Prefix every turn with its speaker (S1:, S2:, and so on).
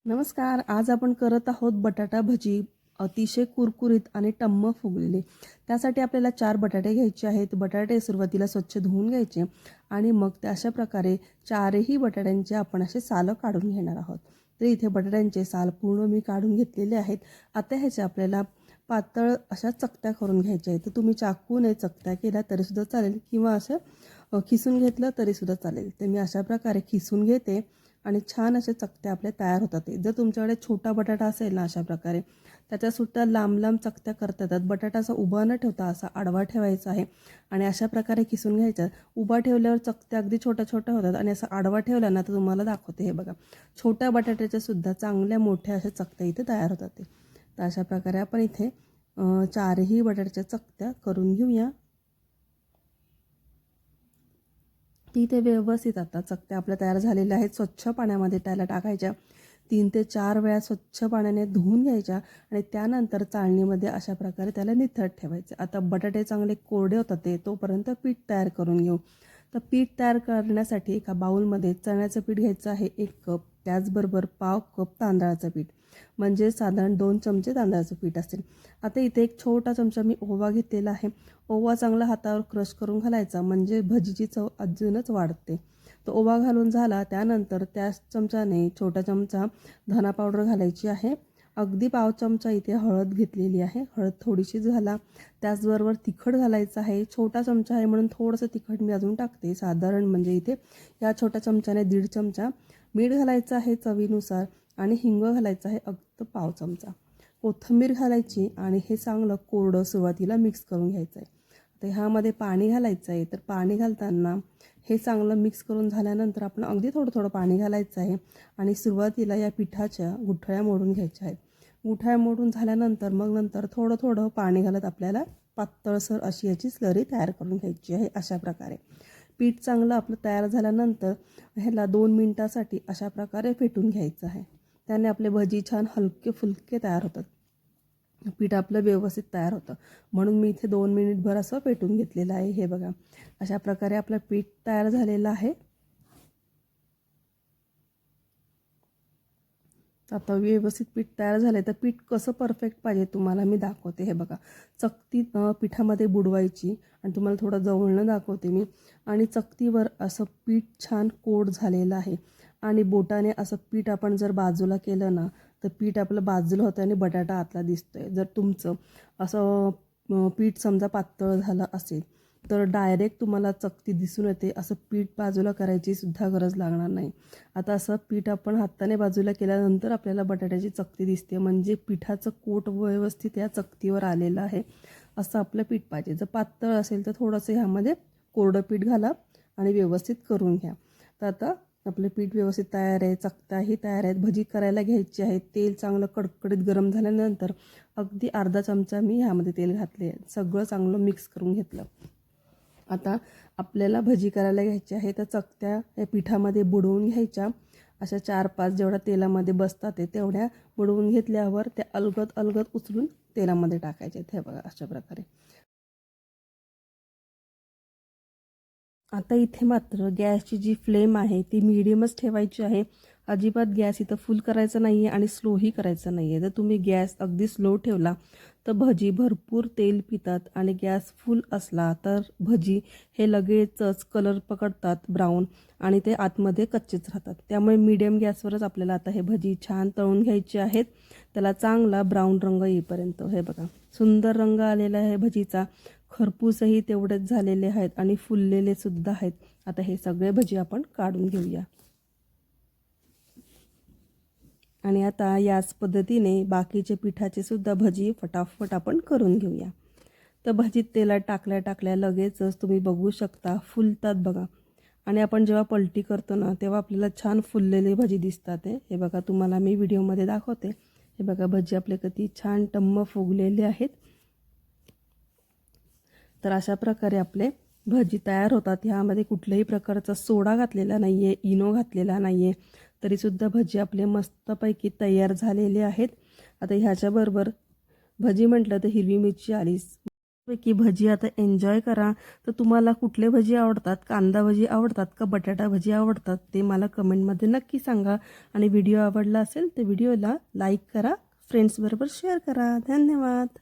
S1: नमस्कार. आज आपण करत आहोत बटाटा भजी. अतिशय कुरकुरीत आणि टम्म फुगलेले. त्यासाठी आपल्याला 4 बटाटे घ्यायचे आहेत. बटाटे सुरुवातीला स्वच्छ धुवून घ्यायचे आणि मग त्या अशा प्रकारे 4ही बटाट्यांचे आपण असे सालं काढून घेणार आहोत. तर इथे बटाट्यांचे साल पूर्ण मी काढून घेतलेले आहेत. आता ह्याचे आपल्याला पातळ अशा चकत्या करून घ्यायच्या आहेत. तर तुम्ही चाकूने चकत्या केल्या तरीसुद्धा चालेल किंवा असं खिसून घेतलं तरीसुद्धा चालेल. तर मी अशा प्रकारे खिसून घेते आणि छान अशा चकत्या आपल्या तयार होतात. जर तुमच्याकडे छोटा बटाटा असेल ना अशा प्रकारे त्याच्यासुद्धा लांब लांब चकत्या करता येतात. बटाटा असा उभा न ठेवता असा आडवा ठेवायचा आहे आणि अशा प्रकारे किसून घ्यायचा. उभा ठेवल्यावर चकत्या अगदी छोट्या छोट्या होतात आणि असं आडवा ठेवला ना तर तुम्हाला दाखवते. हे बघा, छोट्या बटाट्याच्या सुद्धा चांगल्या मोठ्या अशा चकत्या इथे तयार होतात. तर अशा प्रकारे आपण इथे 4ही बटाट्याच्या चकत्या करून घेऊया. इथे व्यवस्थित आता चकत्या आपल्या तयार झालेल्या आहेत. स्वच्छ पाण्यामध्ये त्याला टाकायच्या. 3 ते 4 वेळा स्वच्छ पाण्याने धुवून घ्यायच्या आणि त्यानंतर चाळणीमध्ये अशा प्रकारे त्याला निथळत ठेवायचे. आता बटाटे चांगले कोरडे होतात ते तोपर्यंत पीठ तयार करून घेऊ. तर पीठ तयार करण्यासाठी एका बाउलमध्ये चण्याचं पीठ घ्यायचं आहे 1 कप. त्याचबरोबर पाव कप तांदळाचं पीठ, म्हणजे साधारण 2 चमचे तांदळाचं पीठ असेल. आता इथे एक छोटा चमचा मी ओवा घेतलेला आहे. ओवा चांगला हातावर क्रश करून घालायचा, म्हणजे भजीची चव अजूनच वाढते. तो ओवा घालून झाला त्यानंतर त्याच चमचाने छोटा चमचा धना पावडर घालायची आहे. अगदी पाव चमचा इथे हळद घेतलेली आहे. हळद थोडीशी घाला. त्याचबरोबर तिखट घालायचं आहे. छोटा चमचा आहे म्हणून थोडंसं तिखट मी अजून टाकते. साधारण म्हणजे इथे या छोट्या चमच्याने 1.5 चमचा. मीठ घालायचं आहे चवीनुसार आणि हिंग घालायचं आहे अगदी पाव चमचा. कोथिंबीर घालायची आणि हे चांगलं कोरडं सुरुवातीला मिक्स करून घ्यायचं आहे. तर ह्यामध्ये पाणी घालायचं आहे. तर पाणी घालताना हे चांगलं मिक्स करून झाल्यानंतर आपण अगदी थोडं थोडं पाणी घालायचं आहे आणि सुरुवातीला या पिठाच्या गुठळ्या मोडून घ्यायच्या आहेत. गुठळ्या मोडून झाल्यानंतर मग नंतर थोडं थोडं पाणी घालत आपल्याला पातळसर अशी याची स्लरी तयार करून घ्यायची आहे. अशा प्रकारे पीठ चांगलं आपलं तयार झाल्यानंतर ह्याला 2 मिनिटासाठी अशा प्रकारे फेटून घ्यायचं आहे. त्याने आपले भजी छान हलके फुलके तयार होतात. पीठ आपलं व्यवस्थित तयार होतं म्हणून मी इथे 2 मिनिटभर असं पेटून घेतलेलं आहे. हे बघा, अशा प्रकारे आपलं पीठ तयार झालेलं आहे. आता व्यवस्थित पीठ तयार झालं आहे. तर पीठ कसं परफेक्ट पाहिजे तुम्हाला मी दाखवते. हे बघा, चकती पिठामध्ये बुडवायची आणि तुम्हाला थोडं जवळनं दाखवते मी. आणि चकतीवर असं पीठ छान कोट झालेलं आहे आणि बोटाने असं पीठ आपण जर बाजूला केलं ना तर पीठ आपलं बाजूला होतं आणि बटाटा आतला दिसतोय. जर तुमचं असं पीठ समजा पातळ झालं असेल तर डायरेक्ट तुम्हाला चकती दिसून येते. असं पीठ बाजूला करायची सुद्धा गरज लागणार नाही. आता असं पीठ आपण हाताने बाजूला केल्यानंतर आपल्याला बटाट्याची चकती दिसते, म्हणजे पिठाचं कोट व्यवस्थित या चकतीवर आलेलं आहे. असं आपलं पीठ पाहिजे. जर पातळ असेल तर थोडंसं ह्यामध्ये कोरडं पीठ घाला आणि व्यवस्थित करून घ्या. तर आता आपलं पीठ व्यवस्थित तयार आहे. चकत्याही तयार आहेत. भजी करायला घ्यायची आहे. तेल चांगलं कडकडीत गरम झाल्यानंतर अगदी अर्धा चमचा मी ह्यामध्ये तेल घातले. सगळं चांगलं मिक्स करून घेतलं. आता आपल्याला भजी करायला घ्यायची आहे. तर चकत्या या पिठामध्ये बुडवून घ्यायच्या. अशा 4-5 जेवढ्या तेलामध्ये बसतात तेवढ्या बुडवून घेतल्यावर त्या अलगद अलगद उचलून तेलामध्ये टाकायच्या. हे बघा, अशा प्रकारे. आता इथे मात्र गॅसची जी फ्लेम आहे ती मीडियमच ठेवायची आहे. अजिबात गॅस इथं फुल करायचं नाही आहे आणि स्लोही करायचं नाही आहे. जर तुम्ही गॅस अगदी स्लो ठेवला तर भजी भरपूर तेल पितात आणि गॅस फुल असला तर भजी हे लगेचच कलर पकडतात ब्राऊन आणि ते आतमध्ये कच्चेच राहतात. त्यामुळे मीडियम गॅसवरच आपल्याला आता हे भजी छान तळून घ्यायचे आहेत. त्याला चांगला ब्राऊन रंग येईपर्यंत. हे बघा, सुंदर रंग आलेला आहे भजीचा. खरपूसही तेवढेच झालेले आहेत आणि फुललेले सुद्धा आहेत. आता हे सगळे भजी आपण काढून घेऊया आणि आता याच पद्धतीने बाकीचे पिठाचे सुद्धा भजी फटाफट आपण करून घेऊया. तर भजीत तेलात टाकल्या टाकल्या लगेचच तुम्ही बघू शकता फुलतात बघा. आणि आपण जेव्हा पलटी करतो ना तेव्हा आपल्याला छान फुललेले भजी दिसतात. हे बघा, तुम्हाला मी व्हिडिओमध्ये दाखवते. हे बघा, भजी आपले किती छान टम्म फुगलेले आहेत. तर अशा प्रकारे आपले भजी तयार होतात. ह्यामध्ये कुठल्याही प्रकारचा सोडा घातलेला नाही आहे, इनो घातलेला नाही आहे, तरीसुद्धा भजी आपले मस्तपैकी तयार झालेले आहेत. आता ह्याच्याबरोबर भजी म्हटलं तर हिरवी मिरची आलीच. पैकी भजी आता एन्जॉय करा. तर तुम्हाला कुठले भजी आवडतात, कांदा भजी आवडतात का बटाटा भजी आवडतात ते मला कमेंटमध्ये नक्की सांगा. आणि व्हिडिओ आवडला असेल तर व्हिडिओला लाईक करा, फ्रेंड्सबरोबर शेअर करा. धन्यवाद.